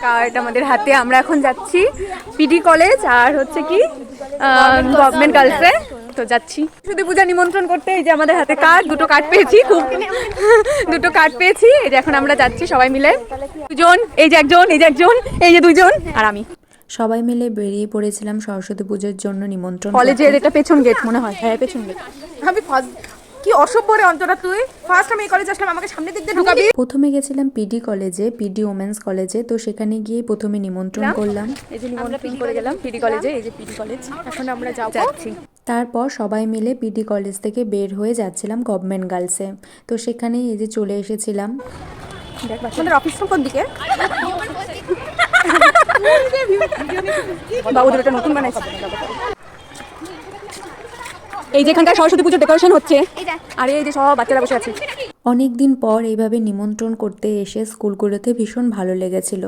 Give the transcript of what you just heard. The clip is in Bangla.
কার্ড আমাদের হাতে। আমরা এখন যাচ্ছি পিডি কলেজ আর হচ্ছে কি গভর্নমেন্ট গার্লসে তো যাচ্ছি সরস্বতী পূজা নিমন্ত্রণ করতে। এই যে আমাদের হাতে কার্ড, দুটো কার্ড পেয়েছি, খুব দুটো কার্ড পেয়েছি। এই যে এখন আমরা যাচ্ছি সবাই মিলে, দুজন, এই যে একজন, এই যে একজন, এই যে দুজন আর আমি সবাই মিলে বেরিয়ে পড়েছিলাম সরস্বতী পুজোর জন্য নিমন্ত্রণ কলেজের। এটা পেছন গেট মনে হয়, হ্যাঁ পেছন গেট। আমি ফার্স্ট কি অসভ্য রে অন্তরা, তুই ফার্স্ট আমি এই কলেজে আসলাম, আমাকে সামনের দিক দিয়ে ঢুকাবি। প্রথমে গেছিলাম পিডি কলেজে, পিডি ওমেন্স কলেজে। তো সেখানে গিয়ে প্রথমে নিমন্ত্রণ করলাম। এই যে নিমন্ত্রণ করে গেলাম পিডি কলেজে। এই যে পিডি কলেজ, এখন আমরা যাচ্ছি। তারপর সবাই মিলে পিডি কলেজ থেকে বের হয়ে যাচ্ছিলাম গভর্নমেন্ট গার্লসে। তো সেখানে এই যে চলে এসেছিলাম। আমাদের অফিস কোন দিকে? বাবুদের একটা নতুন বানাইছে। এই যে এখানকার সরস্বতী পুজোর ডেকোরেশন হচ্ছে, আর এই যে সব বাচ্চারা বসে আছে। অনেক দিন পর এইভাবে নিমন্ত্রণ করতে এসে স্কুলগুলোতে ভীষণ ভালো লেগেছিল।